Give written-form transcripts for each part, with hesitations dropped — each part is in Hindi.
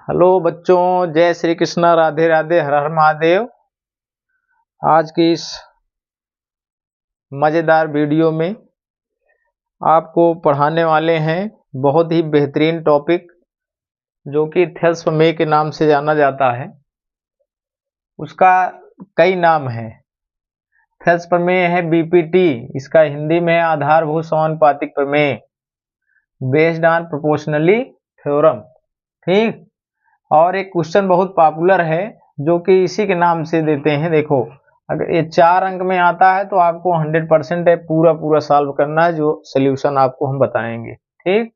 हेलो बच्चों, जय श्री कृष्णा, राधे राधे, हर हर महादेव। आज की इस मज़ेदार वीडियो में आपको पढ़ाने वाले हैं बहुत ही बेहतरीन टॉपिक जो कि थैलेसोमिया के नाम से जाना जाता है। उसका कई नाम है। थैलेसोमिया है बीपीटी, इसका हिंदी में आधारभूत समानुपातिक प्रमेय, बेस्ड ऑन प्रोपोर्शनली थ्योरम। ठीक। और एक क्वेश्चन बहुत पॉपुलर है जो कि इसी के नाम से देते हैं। देखो, अगर ये 4 अंक में आता है तो आपको 100% है पूरा सॉल्व करना है, जो सॉल्यूशन आपको हम बताएंगे। ठीक।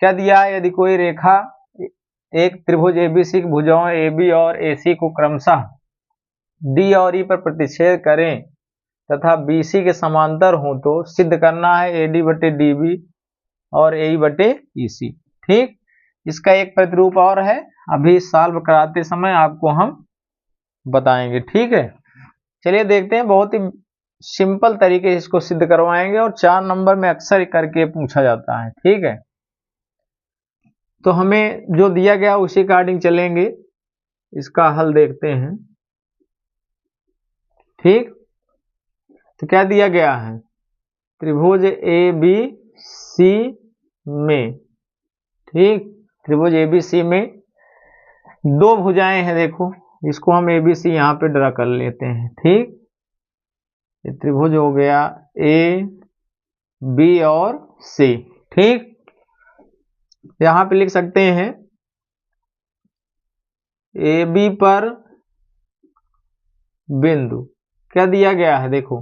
क्या दिया है? यदि कोई रेखा एक त्रिभुज एबीसी की भुजाओं AB और AC को क्रमशः D और E पर प्रतिच्छेद करें तथा BC के समांतर हो तो सिद्ध करना है AD बटे DB और AE बटे EC। ठीक। इसका एक प्रतिरूप और है, अभी सॉल्व कराते समय आपको हम बताएंगे। ठीक है, चलिए देखते हैं। बहुत ही सिंपल तरीके से इसको सिद्ध करवाएंगे और 4 नंबर में अक्सर करके पूछा जाता है। ठीक है, तो हमें जो दिया गया उसी अकॉर्डिंग चलेंगे। इसका हल देखते हैं। ठीक, तो क्या दिया गया है? त्रिभुज ABC में, ठीक, त्रिभुज ABC में 2 भुजाएं हैं। देखो, इसको हम ABC यहाँ पे ड्रा कर लेते हैं। ठीक, ये त्रिभुज हो गया A, B और C। ठीक, यहाँ पे लिख सकते हैं AB पर बिंदु क्या दिया गया है? देखो,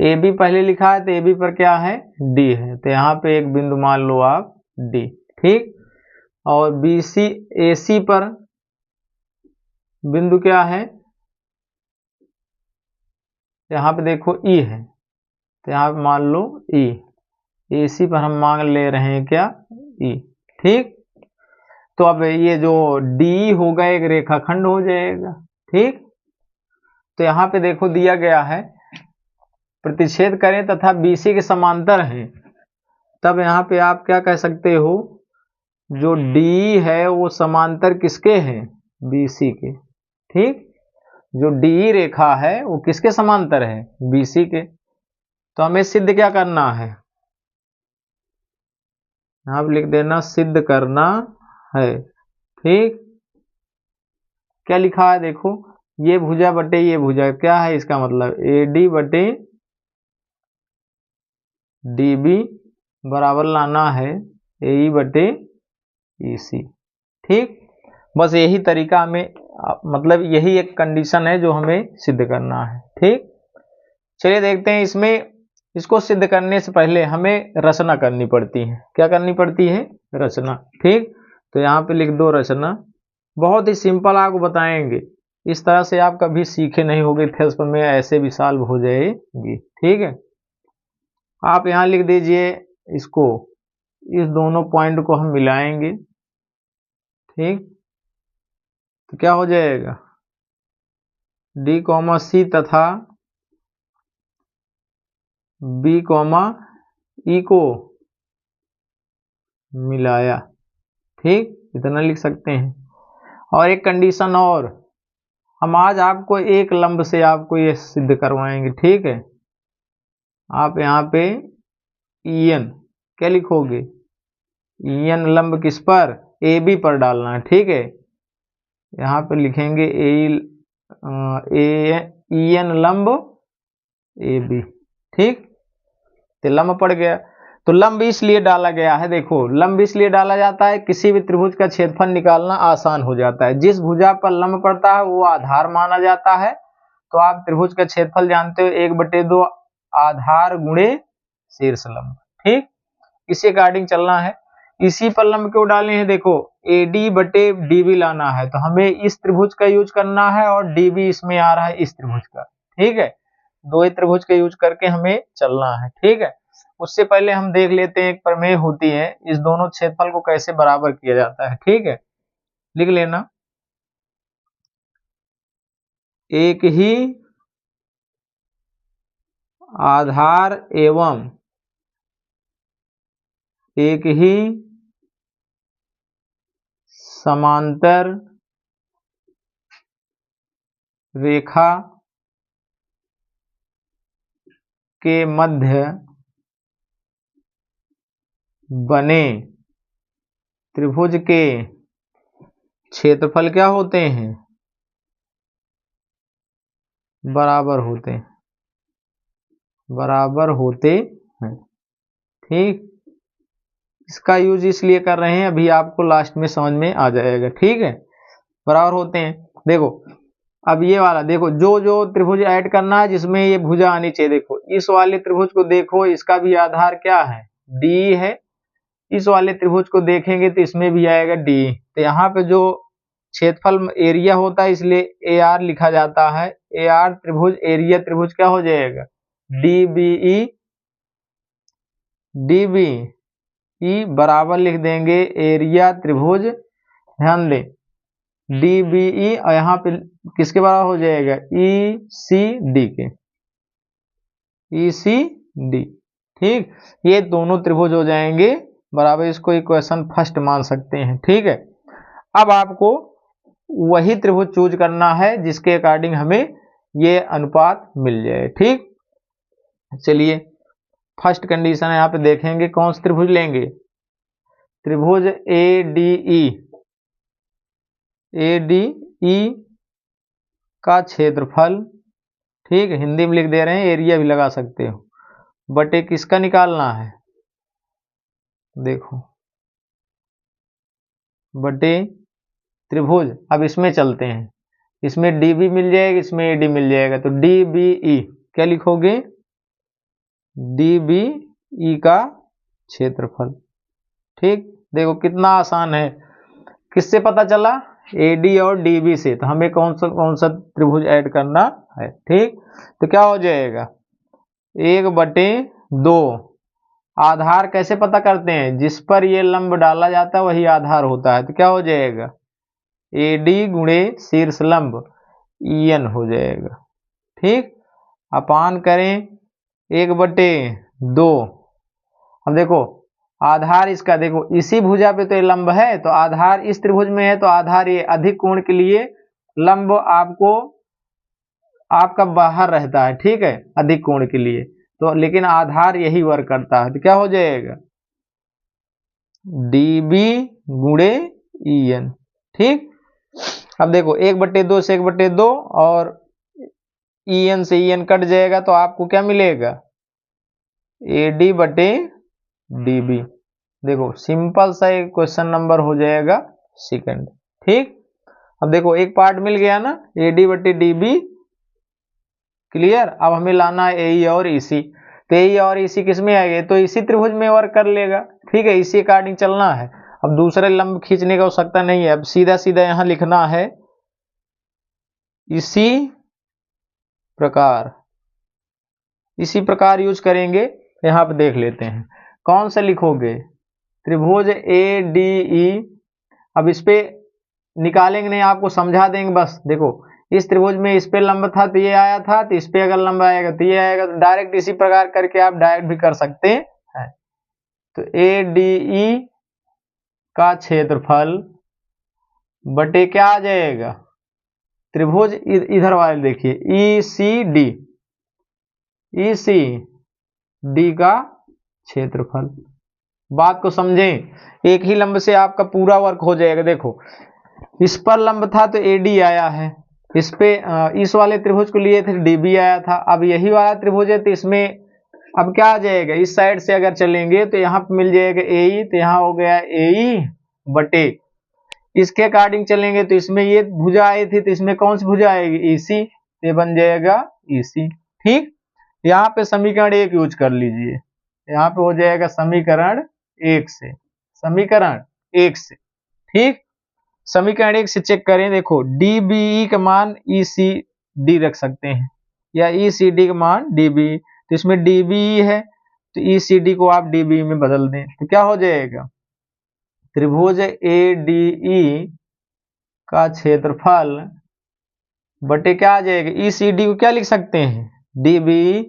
AB पहले लिखा है तो AB पर क्या है? D है, तो यहाँ पे एक बिंदु मान लो आप D। ठीक, और BC AC पर बिंदु क्या है? यहाँ पे देखो E है, तो यहाँ पे मान लो E। AC पर हम मान ले रहे हैं क्या? E। ठीक, तो अब ये जो D होगा एक रेखाखंड हो जाएगा। ठीक, तो यहाँ पे देखो दिया गया है प्रतिच्छेद करें तथा BC के समांतर हैं, तब यहाँ पे आप क्या कह सकते हो? जो D है वो समांतर किसके हैं? BC के। ठीक, जो DE रेखा है वो किसके समांतर है? BC के। तो हमें सिद्ध क्या करना है? आप लिख देना सिद्ध करना है। ठीक, क्या लिखा है? देखो, ये भुजा बटे ये भुजा, क्या है इसका मतलब? AD बटे DB बराबर लाना है AE बटे EC। ठीक, बस यही तरीका हमें, मतलब यही एक कंडीशन है जो हमें सिद्ध करना है। ठीक, चलिए देखते हैं। इसमें इसको सिद्ध करने से पहले हमें रचना करनी पड़ती है। क्या करनी पड़ती है? रचना। ठीक, तो यहाँ पे लिख दो रचना। बहुत ही सिंपल आपको बताएंगे, इस तरह से आप कभी सीखे नहीं होगे थैलेसोमिया, ऐसे भी सॉल्व हो जाएगी। ठीक है, आप यहाँ लिख दीजिए इसको, इस दोनों पॉइंट को हम मिलाएंगे। ठीक, तो क्या हो जाएगा? D, C तथा B, E को मिलाया। ठीक, इतना लिख सकते हैं। और एक कंडीशन और, हम आज आपको एक लंब से आपको ये सिद्ध करवाएंगे। ठीक है, आप यहाँ पे EN क्या लिखोगे? EN लंब किस पर? AB पर डालना है। ठीक है, यहाँ पे लिखेंगे EN लंब AB। ठीक, तो लंब पड़ गया। तो लंब इसलिए डाला गया है, देखो लंब इसलिए डाला जाता है, किसी भी त्रिभुज का क्षेत्रफल निकालना आसान हो जाता है। जिस भुजा पर लंब पड़ता है वो आधार माना जाता है। तो आप त्रिभुज का क्षेत्रफल जानते हो, 1/2 आधार गुणे शीर्ष लंब। ठीक, इसी अकॉर्डिंग चलना है। इसी पर लंब क्यों डाले हैं? देखो, AD बटे DB लाना है तो हमें इस त्रिभुज का यूज करना है और DB इसमें आ रहा है इस त्रिभुज का। ठीक है, दो ही त्रिभुज का यूज करके हमें चलना है। ठीक है, उससे पहले हम देख लेते हैं, एक प्रमेय होती है, इस दोनों क्षेत्रफल को कैसे बराबर किया जाता है। ठीक है, लिख लेना। एक ही आधार एवं एक ही समांतर रेखा के मध्य बने त्रिभुज के क्षेत्रफल क्या होते हैं? बराबर होते हैं, बराबर होते हैं। ठीक, इसका यूज इसलिए कर रहे हैं, अभी आपको लास्ट में समझ में आ जाएगा। ठीक है, बराबर होते हैं। देखो अब ये वाला देखो, जो जो त्रिभुज ऐड करना है जिसमें ये भुजा आनी चाहिए। देखो इस वाले त्रिभुज को देखो, इसका भी आधार क्या है? डी है। इस वाले त्रिभुज को देखेंगे तो इसमें भी आएगा डी। तो यहाँ पे जो क्षेत्रफल एरिया होता है इसलिए ए आर लिखा जाता है। ए आर त्रिभुज एरिया त्रिभुज क्या हो जाएगा? D B E, D B E बराबर लिख देंगे एरिया त्रिभुज, ध्यान दें डी बी ई, और यहाँ पे किसके बराबर हो जाएगा? ई सी डी के, ई सी डी। ठीक, ये दोनों त्रिभुज हो जाएंगे बराबर। इसको इक्वेशन फर्स्ट मान सकते हैं। ठीक है, अब आपको वही त्रिभुज चूज करना है जिसके अकॉर्डिंग हमें ये अनुपात मिल जाए। ठीक, चलिए फर्स्ट कंडीशन यहाँ पे देखेंगे कौन सा त्रिभुज लेंगे? त्रिभुज A D E, A D E का क्षेत्रफल, ठीक है हिंदी में लिख दे रहे हैं, एरिया भी लगा सकते हो, बटे किसका निकालना है? देखो बटे त्रिभुज। अब इसमें चलते हैं, इसमें डी बी मिल जाएगा, इसमें ए डी मिल जाएगा, तो डी बी ई क्या लिखोगे? डी बी ई का क्षेत्रफल। ठीक, देखो कितना आसान है, किससे पता चला? ए डी और डी बी से। तो हमें कौन सा त्रिभुज ऐड करना है? ठीक, तो क्या हो जाएगा? 1/2। आधार कैसे पता करते हैं? जिस पर ये लंब डाला जाता है वही आधार होता है। तो क्या हो जाएगा? ए डी गुणे शीर्ष लंब ई एन हो जाएगा। ठीक, अपान करें 1/2। अब देखो आधार इसका, देखो इसी भुजा पे तो ये लंब है, तो आधार इस त्रिभुज में है, तो आधार ये अधिक कोण के लिए लंब आपका बाहर रहता है। ठीक है, अधिक कोण के लिए तो, लेकिन आधार यही वर्क करता है। तो क्या हो जाएगा? डी बी गुणे ई एन। ठीक, अब देखो 1/2 से 1/2 और ई एन से ई एन कट जाएगा, तो आपको क्या मिलेगा? ए डी बटे डी बी। देखो सिंपल सा एक क्वेश्चन नंबर हो जाएगा सेकंड। ठीक, अब देखो एक पार्ट मिल गया ना, ए डी बटे डी बी, क्लियर। अब हमें लाना है ए और ई सी। तो ए और ई सी किस में आएगा? तो इसी त्रिभुज में वर्क कर लेगा। ठीक है, इसी अकॉर्डिंग चलना है। अब दूसरे लंब खींचने की आवश्यकता नहीं है, अब सीधा सीधा यहां लिखना है इसी प्रकार, इसी प्रकार यूज करेंगे। यहां पे देख लेते हैं कौन सा लिखोगे? त्रिभुज ए डी ई। अब इस पे निकालेंगे नहीं, आपको समझा देंगे बस। देखो इस त्रिभुज में इस पे लंब था तो ये आया था, तो इस पे अगर लंब आएगा तो ये आएगा। तो डायरेक्ट इसी प्रकार करके आप डायरेक्ट भी कर सकते हैं। तो ए डी ई का क्षेत्रफल बटे क्या आ जाएगा? त्रिभुज इधर वाले देखिए ई सी डी, ई सी डी का क्षेत्रफल। बात को समझें, एक ही लंब से आपका पूरा वर्क हो जाएगा। देखो इस पर लंब था तो ए डी आया है, इस पे इस वाले त्रिभुज को लिए थे डी बी आया था। अब यही वाला त्रिभुज है तो इसमें अब क्या आ जाएगा? इस साइड से अगर चलेंगे तो यहाँ पे मिल जाएगा ए ई, तो यहाँ हो गया ए ई बटे, इसके अकॉर्डिंग चलेंगे तो इसमें ये भुजा आई थी तो इसमें कौन सी भुजा आएगी? ई सी, ये बन जाएगा ई सी। ठीक, यहाँ पे समीकरण 1 यूज कर लीजिए, यहाँ पे हो जाएगा समीकरण 1 से, समीकरण 1 से। ठीक, समीकरण 1 से चेक करें। देखो डी बी ई का मान ई सी डी रख सकते हैं, या ई सी डी का मान डी बी। तो इसमें डी बी ई है तो ई सी डी को आप डी बी में बदल दें, तो क्या हो जाएगा? त्रिभुज ए डी ई का क्षेत्रफल बटे क्या आ जाएगा? ई सी डी को क्या लिख सकते हैं? D B.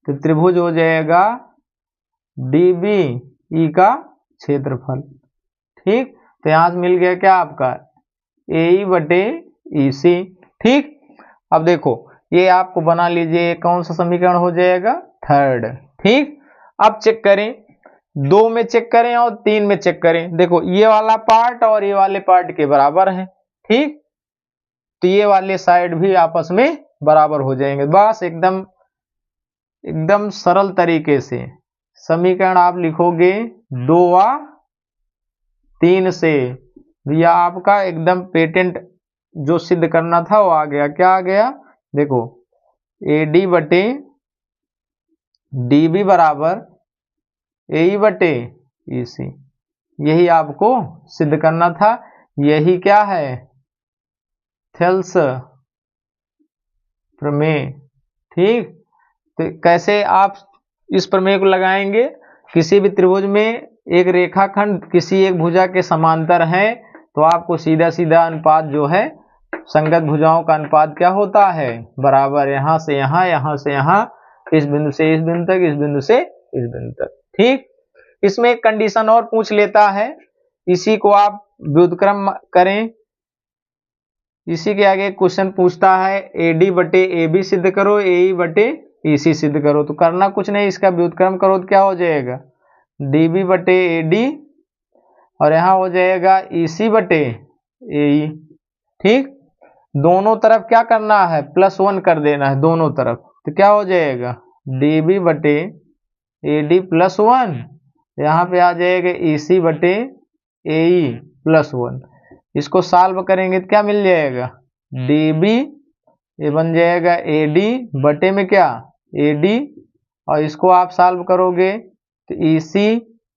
तो त्रिभुज हो जाएगा डी बी ई का क्षेत्रफल। ठीक, तो यहां से मिल गया क्या आपका? ए बटे ई सी। ठीक, अब देखो ये आपको बना लीजिए, कौन सा समीकरण हो जाएगा, थर्ड। ठीक, अब चेक करें, 2 में चेक करें और 3 में चेक करें। देखो ये वाला पार्ट और ये वाले पार्ट के बराबर है। ठीक, तो ये वाले साइड भी आपस में बराबर हो जाएंगे। बस एकदम एकदम सरल तरीके से समीकरण आप लिखोगे 2 व 3 से, यह आपका एकदम पेटेंट जो सिद्ध करना था वो आ गया। क्या आ गया, देखो ए डी बटे डी बी बराबर ए ई बटे ई सी, यही आपको सिद्ध करना था। यही क्या है, थेल्स प्रमेय। ठीक, तो कैसे आप इस प्रमेय को लगाएंगे, किसी भी त्रिभुज में एक रेखाखंड किसी एक भुजा के समांतर है तो आपको सीधा सीधा अनुपात जो है संगत भुजाओं का अनुपात क्या होता है, बराबर, यहां से यहां, यहां से यहां, इस बिंदु से इस बिंदु तक, इस बिंदु से इस बिंदु तक। ठीक, इसमें एक कंडीशन और पूछ लेता है, इसी को आप व्युत्क्रम करें। इसी के आगे क्वेश्चन पूछता है ए डी बटे ए बी सिद्ध करो, ए ई बटे ई सी सिद्ध करो। तो करना कुछ नहीं, इसका व्युत्क्रम करो तो क्या हो जाएगा, डी बी बटे ए डी, और यहाँ हो जाएगा ई सी बटे ए ई। ठीक, दोनों तरफ क्या करना है, +1 कर देना है दोनों तरफ, तो क्या हो जाएगा, डी बी बटे ए डी +1, यहाँ पे आ जाएगा ई सी बटे ए ई +1। इसको सॉल्व करेंगे तो क्या मिल जाएगा, डी बी, ये बन जाएगा ए डी बटे में क्या, ए डी, और इसको आप सॉल्व करोगे तो ई सी,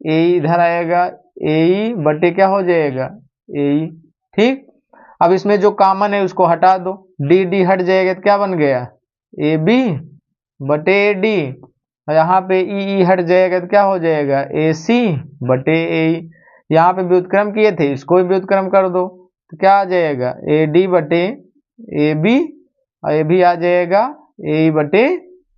ए इधर आएगा, ए ई बटे क्या हो जाएगा, ए ई। ठीक, अब इसमें जो कॉमन है उसको हटा दो, डी डी हट जाएगा तो क्या बन गया, ए बी बटे ए डी, और यहाँ पे ई हट जाएगा तो क्या हो जाएगा, ए सी बटे ए ई। यहाँ पे व्युत्क्रम किए थे, इसको भी व्युत्क्रम कर दो तो क्या आ जाएगा, ए डी बटे ए बी, और ये भी आ जाएगा ए ई बटे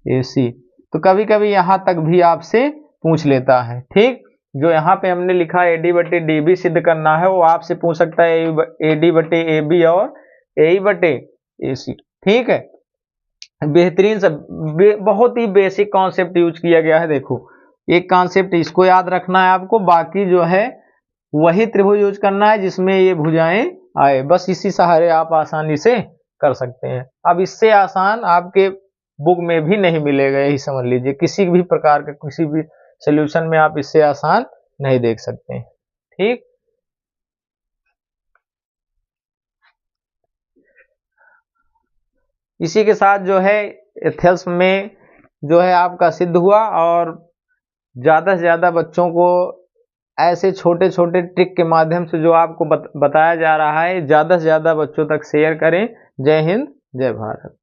ए सी। तो कभी कभी यहाँ तक भी आपसे पूछ लेता है। ठीक, जो यहाँ पे हमने लिखा ए डी बटे डी बी सिद्ध करना है वो आपसे पूछ सकता है ए डी बटे ए बी और ए ई बटे ए सी। ठीक है, बेहतरीन से बहुत ही बेसिक कॉन्सेप्ट यूज किया गया है। देखो एक कॉन्सेप्ट इसको याद रखना है आपको, बाकी जो है वही त्रिभुज यूज करना है जिसमें ये भुजाएं आए, बस इसी सहारे आप आसानी से कर सकते हैं। अब इससे आसान आपके बुक में भी नहीं मिलेगा, यही समझ लीजिए, किसी भी प्रकार के किसी भी सॉल्यूशन में आप इससे आसान नहीं देख सकते हैं। ठीक, इसी के साथ जो है थेल्स में जो है आपका सिद्ध हुआ, और ज़्यादा से ज़्यादा बच्चों को ऐसे छोटे छोटे ट्रिक के माध्यम से जो आपको बताया जा रहा है, ज़्यादा से ज़्यादा बच्चों तक शेयर करें। जय हिंद, जय भारत।